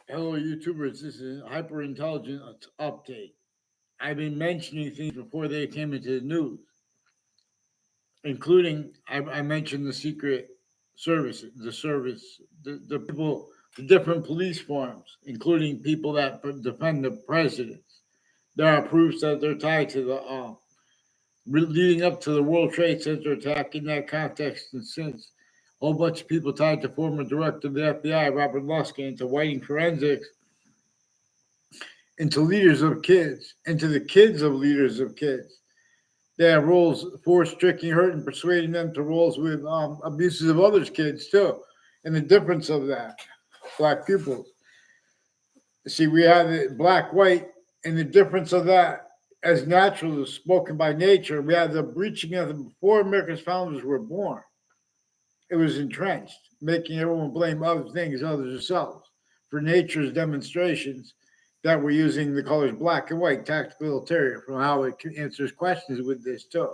Hello, YouTubers. This is Hyper Intelligent Update. I've been mentioning things before they came into the news, including I mentioned the secret service, the people, the different police forms, including people that defend the presidents. There are proofs that they're tied to the leading up to the World Trade Center attack in that context and since. A whole bunch of people tied to former director of the FBI, Robert Luskin, into whiting forensics, into leaders of kids, into the kids of leaders of kids. They have roles for tricking, hurting, persuading them to roles with abuses of others' kids too. And the difference of that, black pupils. See, we have it black, white, and the difference of that as natural is spoken by nature. We have the breaching of them before America's founders were born. It was entrenched, making everyone blame other things other than themselves for nature's demonstrations that we're using the colors black and white, tactical ulterior, from how it answers questions with this too,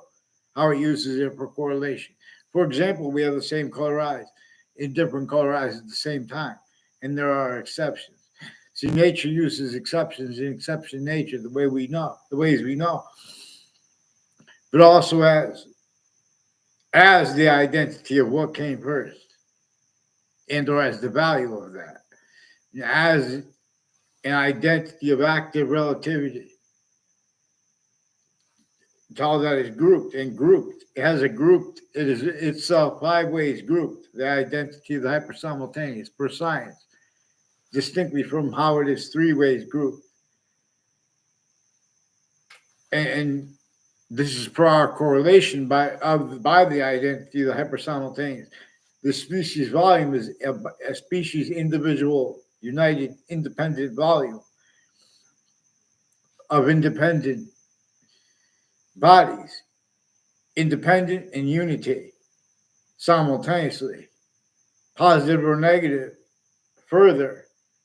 how it uses it for correlation. For example, we have the same color eyes in different color eyes at the same time, and there are exceptions. See, nature uses exceptions in exception nature, the way we know, the ways we know, but also as the identity of what came first, and or as the value of that, as an identity of active relativity. It's all that is grouped and grouped. It has a grouped, it is itself 5 ways grouped, the identity of the hypersimultaneous per science, distinctly from how it is 3 ways grouped. And this is per our correlation by the identity of the hypersimultaneous. The species volume is a species individual united independent volume of independent bodies, independent and unity simultaneously, positive or negative, further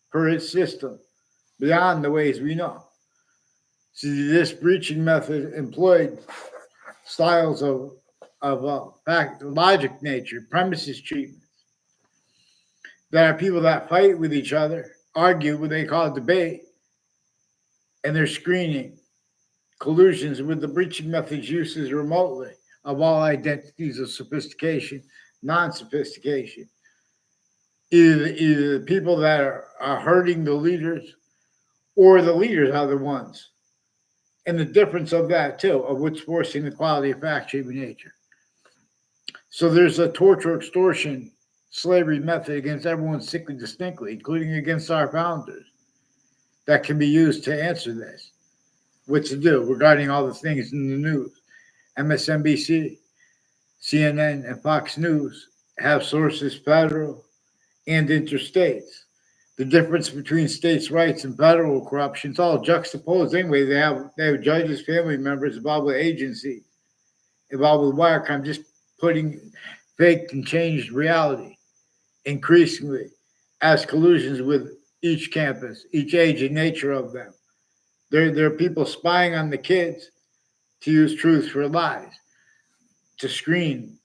per its system, beyond the ways we know. See, this breaching method employed styles of fact, logic nature, premises treatments. There are people that fight with each other, argue, what they call debate, and they're screening collusions with the breaching methods uses remotely of all identities of sophistication, non-sophistication. Either the people that are hurting the leaders or the leaders are the ones. And the difference of that too, of what's forcing the quality of fact treatment nature. So there's a torture, extortion, slavery method against everyone sickly distinctly, including against our founders, that can be used to answer this. What to do regarding all the things in the news. MSNBC, CNN, and Fox News have sources federal and interstates. The difference between states' rights and federal corruption is all juxtaposed anyway. They have judges, family members involved with agencies, involved with wire crime, just putting faked and changed reality increasingly as collusions with each campus, each age and nature of them. There are people spying on the kids to use truth for lies, to screen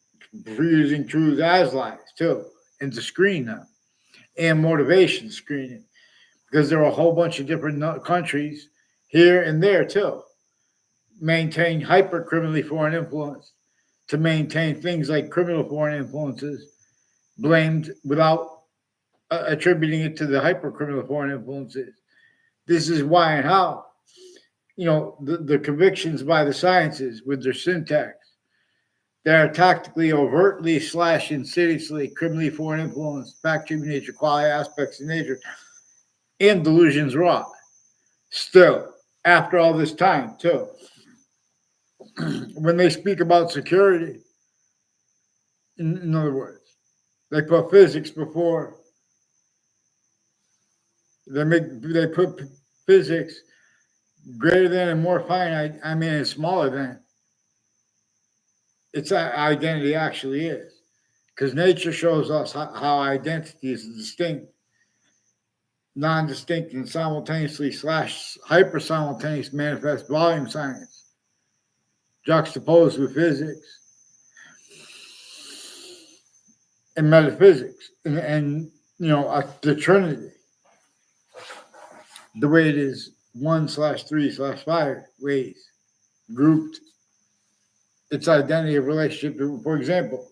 for using truth as lies too, and to screen them, and motivation screening, because there are a whole bunch of different countries here and there too, maintain hyper criminally foreign influence, to maintain things like criminal foreign influences, blamed without attributing it to the hyper criminal foreign influences. This is why and how the convictions by the sciences with their syntax. They are tactically, overtly, slash insidiously, criminally foreign influence, fact treatment nature, quality aspects of nature, and delusions wrought. Still, after all this time, too, when they speak about security, in other words, they put physics before, they put physics greater than and more finite, I mean, and smaller than its identity actually is. Because nature shows us how identity is distinct, non-distinct, and simultaneously slash hyper simultaneous manifest volume science, juxtaposed with physics and metaphysics, and the Trinity. the way it is 1/3/5 ways, grouped its identity of relationship to, for example,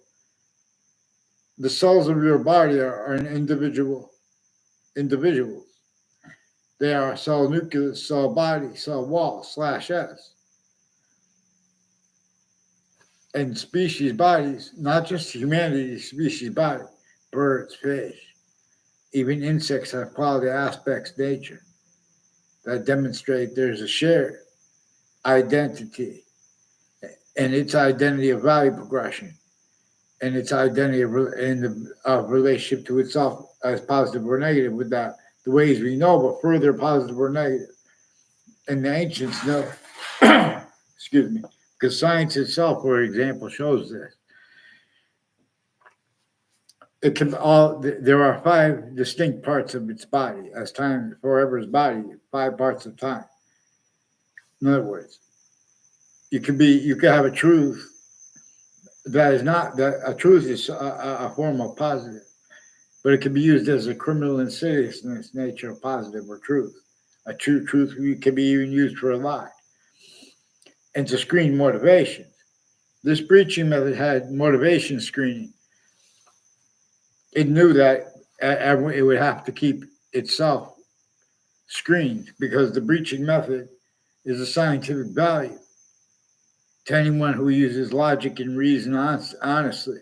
the cells of your body are an individuals. They are cell nucleus, cell body, cell wall, /S. And species bodies, not just humanity, species body, birds, fish, even insects have quality aspects, nature, that demonstrate there's a shared identity and its identity of value progression and its identity of relationship to itself as positive or negative with that the ways we know, but further positive or negative. And the ancients know, excuse me, because science itself, for example, shows this. It can all there are 5 distinct parts of its body, as time forever's body, 5 parts of time. In other words, you could have a truth that is not that a truth is a form of positive, but it can be used as a criminal insidiousness nature of positive or truth. A true truth can be even used for a lie and to screen motivation. This breaching method had motivation screening. It knew that it would have to keep itself screened because the breaching method is a scientific value to anyone who uses logic and reason honestly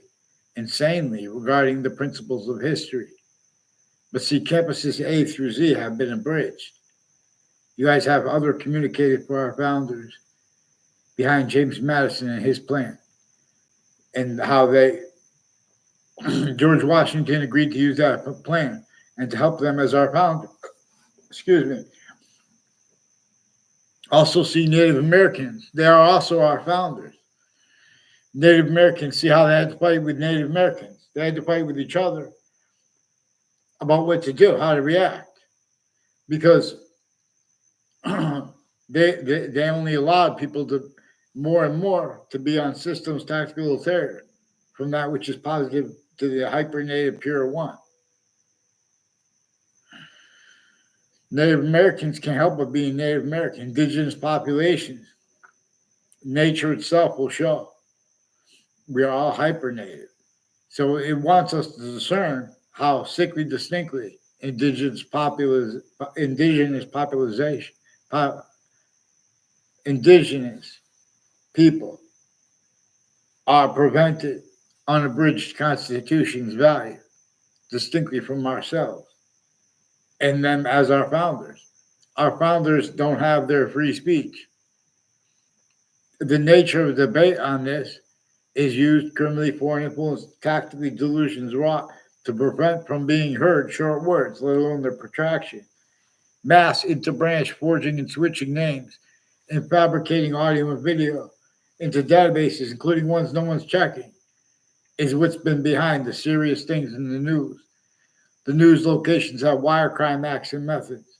and sanely regarding the principles of history. But see, campuses A through Z have been abridged. You guys have other communicated for our founders behind James Madison and his plan, and how George Washington agreed to use that plan and to help them as our founder. Excuse me. Also, see Native Americans. They are also our founders. Native Americans, see how they had to fight with Native Americans. They had to fight with each other about what to do, how to react, because they only allowed people to more and more to be on systems tactical terror from that which is positive to the hyper-native pure one. Native Americans can't help but being Native American. Indigenous populations, nature itself will show we are all hyper-native. So it wants us to discern how sickly distinctly indigenous population, indigenous people are prevented unabridged constitution's value distinctly from ourselves and them as our founders. Our founders don't have their free speech. The nature of the debate on this is used criminally, foreign influence, tactically delusions wrought to prevent from being heard short words, let alone their protraction. Mass interbranch forging and switching names and fabricating audio and video into databases, including ones no one's checking, is what's been behind the serious things in the news. The news locations have wire crime acts and methods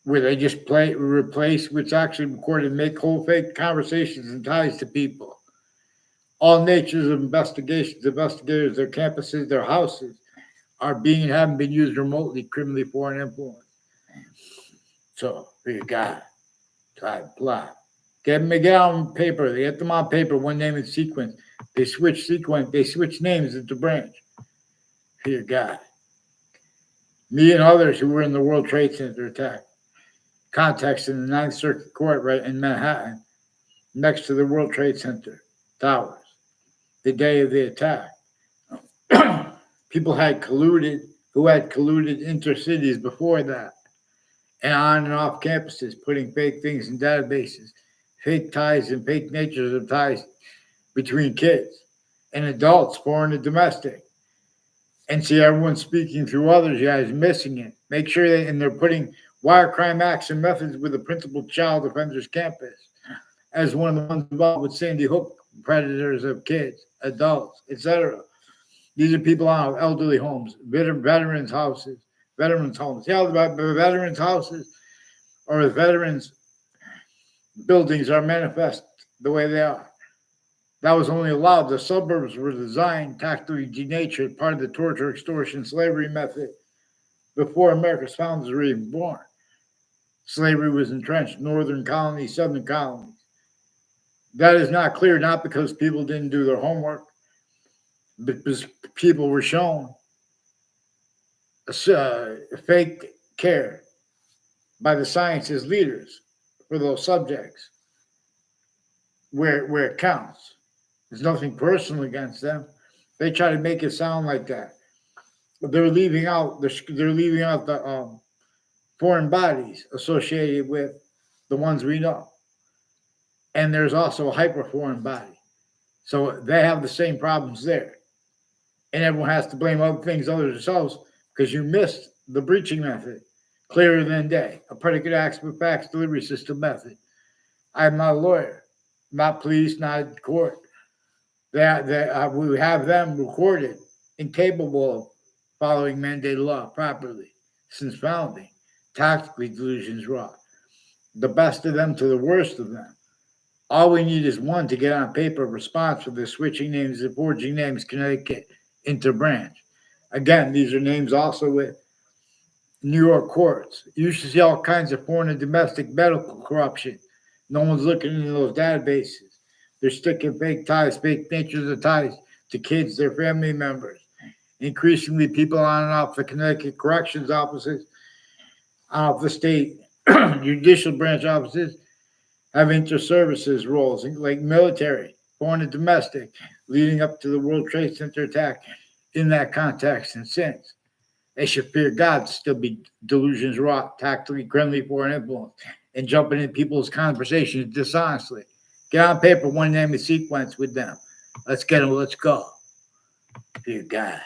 where they just replace what's actually recorded, make whole fake conversations and ties to people. All natures of investigators, their campuses, their houses are being and haven't been used remotely, criminally foreign influence. So here you got blah. Get on paper. They get them on paper, one name in sequence. They switch names into branch. Here you got me and others who were in the World Trade Center attack. Context in the Ninth Circuit Court right in Manhattan, next to the World Trade Center towers, the day of the attack. People had colluded, who had colluded intercities before that, and on and off campuses, putting fake things in databases, fake ties and fake natures of ties between kids and adults, foreign and domestic. And see everyone speaking through others, you guys missing it. Make sure that, and they're putting wire crime acts and methods with the principal child offenders campus as one of the ones involved with Sandy Hook predators of kids, adults, etc. These are people on elderly homes, veterans' houses, veterans' homes. See how the veterans' houses or the veterans' buildings are manifest the way they are. That was only allowed. The suburbs were designed, tactically denatured, part of the torture, extortion, slavery method before America's founders were even born. slavery was entrenched, northern colonies, southern colonies. That is not clear, not because people didn't do their homework, but because people were shown fake care by the science's leaders for those subjects where it counts. There's nothing personal against them. They try to make it sound like that. They're leaving out the foreign bodies associated with the ones we know, and there's also a hyperforeign body, so they have the same problems there, and everyone has to blame other things other than themselves because you missed the breaching method, clearer than day, a predicate acts with facts delivery system method. I'm not a lawyer, not police, not court. We have them recorded incapable of following mandated law properly since founding. Tactically, delusions wrought. The best of them to the worst of them. All we need is one to get on paper response for the switching names and forging names, Connecticut interbranch. Again, these are names also with New York courts. You should see all kinds of foreign and domestic medical corruption. No one's looking into those databases. They're sticking fake ties, fake natures of ties to kids, their family members. Increasingly, people on and off the Connecticut corrections offices, off the state judicial branch offices, have inter-services roles like military, foreign and domestic, leading up to the World Trade Center attack in that context and since. They should fear God, still be delusions wrought, tactically friendly foreign influence, and jumping in people's conversations dishonestly. Get on paper one name and sequence with them. Let's get them, let's go. Fear God.